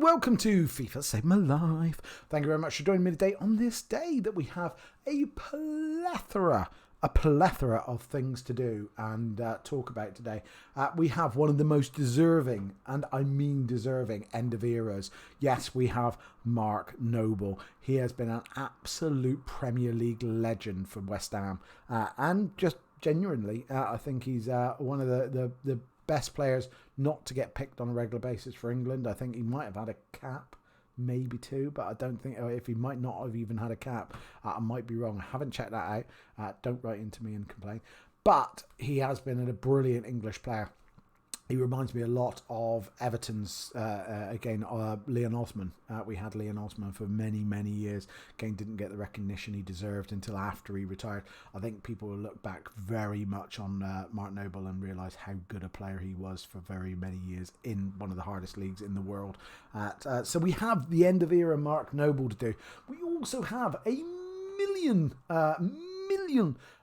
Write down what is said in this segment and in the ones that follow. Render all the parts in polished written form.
welcome to FIFA Save My Life. Thank you very much for joining me today on this day that we have a plethora of things to do and talk about today. We have one of the most deserving, and I mean deserving, end of eras. Yes, we have Mark Noble. He has been an absolute Premier League legend for West Ham, and just genuinely, I think he's one of the best players not to get picked on a regular basis for England. I think he might have had a cap, maybe two, but I don't think, if he might not have even had a cap, I might be wrong. I haven't checked that out. Don't write into me and complain. But he has been a brilliant English player. He reminds me a lot of Everton's, Leon Osman. We had Leon Osman for many, many years. Again, didn't get the recognition he deserved until after he retired. I think people will look back very much on Mark Noble and realise how good a player he was for very many years in one of the hardest leagues in the world. So we have the end of era Mark Noble to do. We also have a million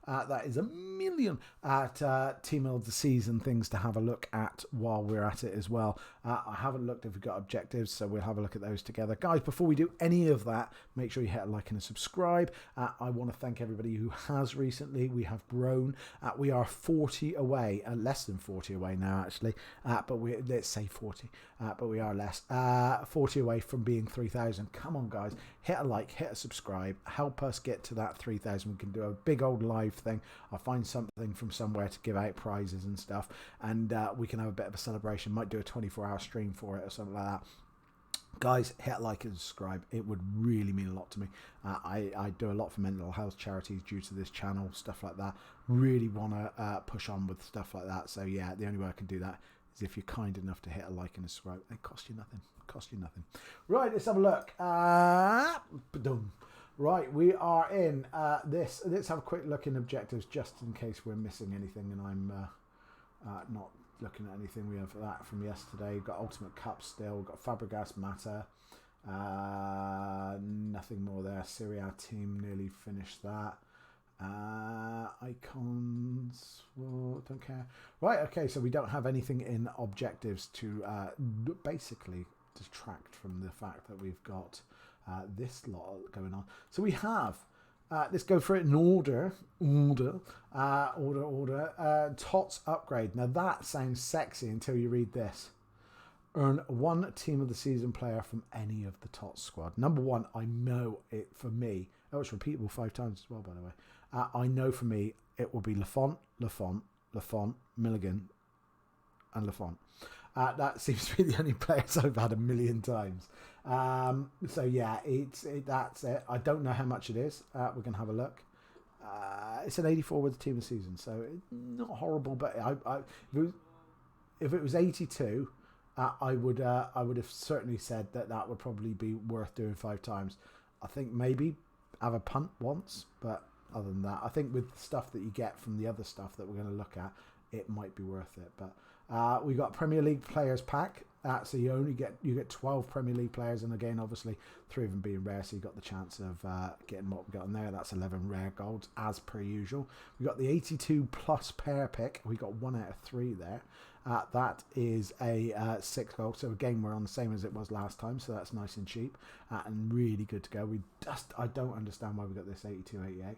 that is a million at Team of the Season things to have a look at while we're at it as well. I haven't looked if we've got objectives, so we'll have a look at those together. Guys, before we do any of that, make sure you hit a like and a subscribe. I want to thank everybody who has recently. We have grown. We are 40 away, less than 40 away now actually, but let's say 40, but we are less. 40 away from being 3,000. Come on guys, hit a like, hit a subscribe, help us get to that 3,000. We can do a big old live thing. I'll find something from somewhere to give out prizes and stuff, and we can have a bit of a celebration. Might do a 24-hour stream for it or something like that. Guys, hit like and subscribe. It would really mean a lot to me. I do a lot for mental health charities due to this channel, stuff like that. Really want to push on with stuff like that. So yeah, the only way I can do that is if you're kind enough to hit a like and a subscribe. It costs you nothing. Right, let's have a look. Right, we are in this. Let's have a quick look in objectives just in case we're missing anything and I'm not looking at anything. We have that from yesterday. We've got Ultimate Cup still. We've got Fabregas Mata. Nothing more there. Serie A team nearly finished that. Icons, well, don't care. Right, okay, so we don't have anything in objectives to basically detract from the fact that we've got this lot going on. So we have, let's go for it in order. Tots upgrade. Now that sounds sexy until you read this. Earn one Team of the Season player from any of the Tots squad. Number one, I know it for me. Oh, it's repeatable 5 times as well, by the way. I know for me it will be Lafont, Milligan, and Lafont. That seems to be the only players I've had a million times. So yeah, that's it. I don't know how much it is. We're gonna have a look. It's an 84 with the Team of the Season, so not horrible. But if it was 82, I would have certainly said that would probably be worth doing 5 times. I think maybe have a punt once, but other than that, I think with the stuff that you get from the other stuff that we're going to look at, it might be worth it. But we got Premier League players pack, so you get 12 Premier League players, and again, obviously 3 of them being rare, so you got the chance of getting what we got in there. That's 11 rare golds as per usual. We got the 82 plus pair pick. We got 1 out of 3 there. That is a 6 gold. So again, we're on the same as it was last time, so that's nice and cheap and really good to go. I don't understand why we got this 82-88.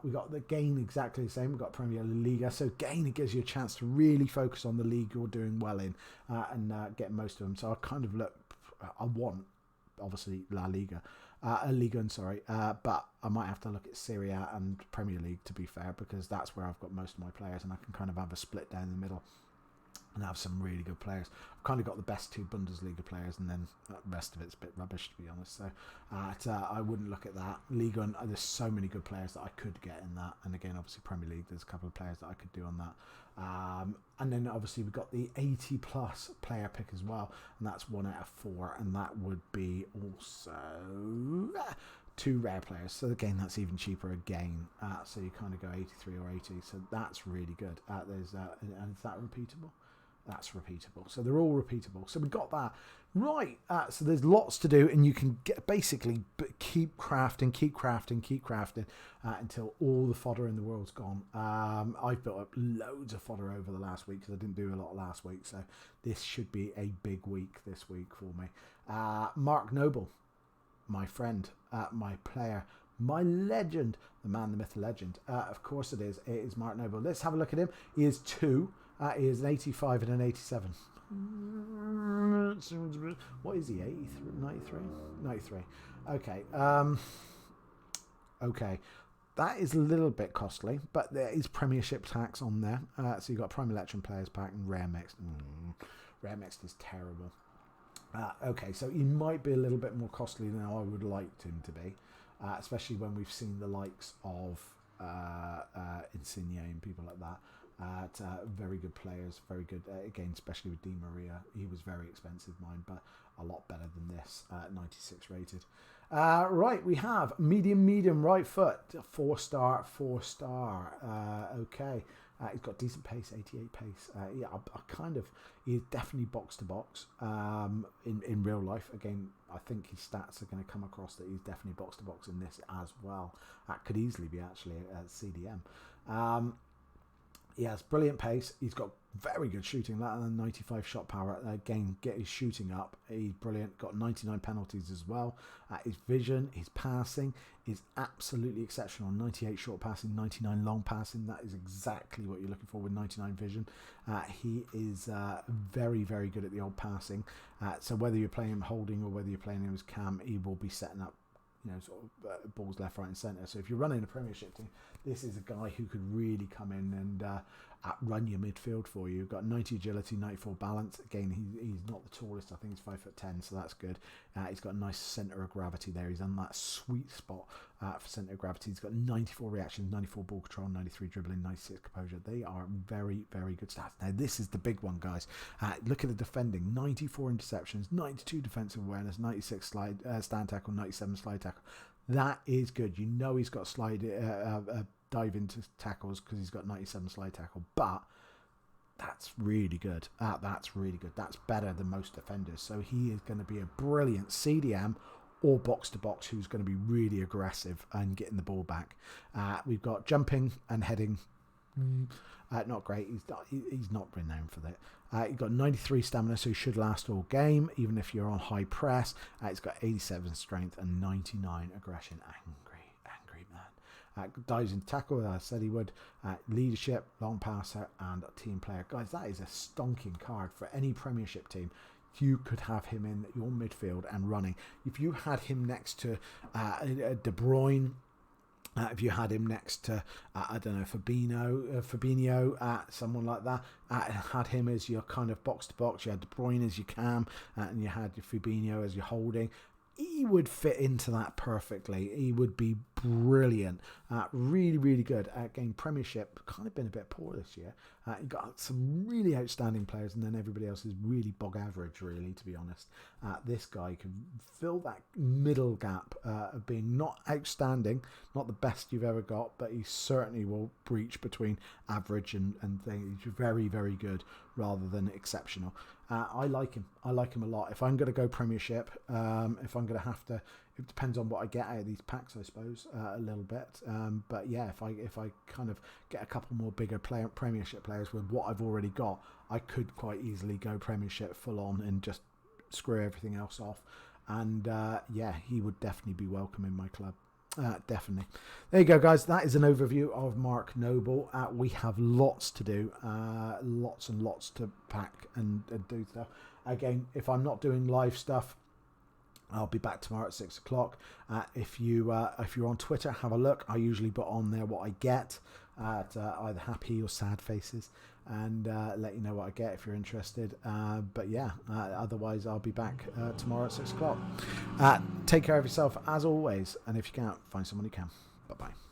We got the gain exactly the same. We've got Premier Liga, so again it gives you a chance to really focus on the league you're doing well in and get most of them. So I kind of I want obviously La Liga, but I might have to look at Serie A and Premier League to be fair, because that's where I've got most of my players, and I can kind of have a split down the middle and have some really good players. I've kind of got the best 2 Bundesliga players, and then the rest of it's a bit rubbish, to be honest. So I wouldn't look at that. Liga, and there's so many good players that I could get in that. And again, obviously Premier League, there's a couple of players that I could do on that. And then obviously we've got the 80 plus player pick as well, and that's 1 out of 4, and that would be also 2 rare players. So again, that's even cheaper again. So you kind of go 83 or 80. So that's really good. And is that repeatable? That's repeatable. So they're all repeatable. So we got that. Right. So there's lots to do, and you can basically keep crafting until all the fodder in the world's gone. I've built up loads of fodder over the last week because I didn't do a lot last week. So this should be a big week this week for me. Mark Noble, my friend, my player, my legend, the man, the myth, the legend. Of course it is. It is Mark Noble. Let's have a look at him. He is 2. He is an 85 and an 87. What is he? 83? 93? 93. Okay. Okay. That is a little bit costly, but there is Premiership tax on there. So you've got Prime Electron Players Pack and Rare Mixed. Rare Mixed is terrible. Okay, so he might be a little bit more costly than I would like him to be, especially when we've seen the likes of Insigne and people like that. Very good players, very good, again, especially with Di Maria. He was very expensive, mine, but a lot better than this, 96 rated. Right, we have medium right foot, 4-star. Okay, he's got decent pace, 88 pace. Yeah, he's definitely box to box in real life. Again, I think his stats are going to come across that he's definitely box to box in this as well. That could easily be actually a CDM. He has brilliant pace. He's got very good shooting. That and 95 shot power. Again, get his shooting up. He's brilliant. Got 99 penalties as well. His vision, his passing is absolutely exceptional. 98 short passing, 99 long passing. That is exactly what you're looking for with 99 vision. He is very, very good at the old passing. So whether you're playing him holding or whether you're playing him as cam, he will be setting up, sort of balls left, right and centre. So if you're running a Premiership team, this is a guy who could really come in and run your midfield for you. Got 90 agility, 94 balance. Again, he's not the tallest. I think he's 5'10", so that's good. He's got a nice centre of gravity there. He's on that sweet spot for centre of gravity. He's got 94 reactions, 94 ball control, 93 dribbling, 96 composure. They are very, very good stats. Now, this is the big one, guys. Look at the defending. 94 interceptions, 92 defensive awareness, 96 stand tackle, 97 slide tackle. That is good. He's got dive into tackles because he's got 97 slide tackle, but that's really good. That's really good. That's better than most defenders. So he is going to be a brilliant CDM or box to box who's going to be really aggressive and getting the ball back. We've got jumping and heading. Not great. He's not renowned for that. You've got 93 stamina, so he should last all game, even if you're on high press. He's got 87 strength and 99 aggression. Angry man. Dives into tackle, I said he would. Leadership, long passer, and team player. Guys, that is a stonking card for any Premiership team. You could have him in your midfield and running. If you had him next to De Bruyne, if you had him next to, Fabinho, someone like that, had him as your kind of box-to-box, you had De Bruyne as your cam, and you had your Fabinho as your holding, he would fit into that perfectly. He would be brilliant. Really, really good. Again, Premiership, kind of been a bit poor this year. You got some really outstanding players, and then everybody else is really bog average, really, to be honest. This guy can fill that middle gap of being not outstanding, not the best you've ever got, but he certainly will breach between average and things. He's very, very good rather than exceptional. I like him. I like him a lot. If I'm going to go Premiership, if I'm going to have to, it depends on what I get out of these packs, I suppose, a little bit. But yeah, if I kind of get a couple more bigger Premiership players with what I've already got, I could quite easily go Premiership full on and just screw everything else off. And yeah, he would definitely be welcome in my club. Definitely. There you go, guys. That is an overview of Mark Noble. We have lots to do, lots and lots to pack and do stuff. Again, if I'm not doing live stuff, I'll be back tomorrow at 6 o'clock. If you're on Twitter, have a look. I usually put on there what I get at either happy or sad faces, and let you know what I get if you're interested. But yeah, otherwise I'll be back tomorrow at 6 o'clock. Take care of yourself as always, and if you can't, find someone who can. Bye bye.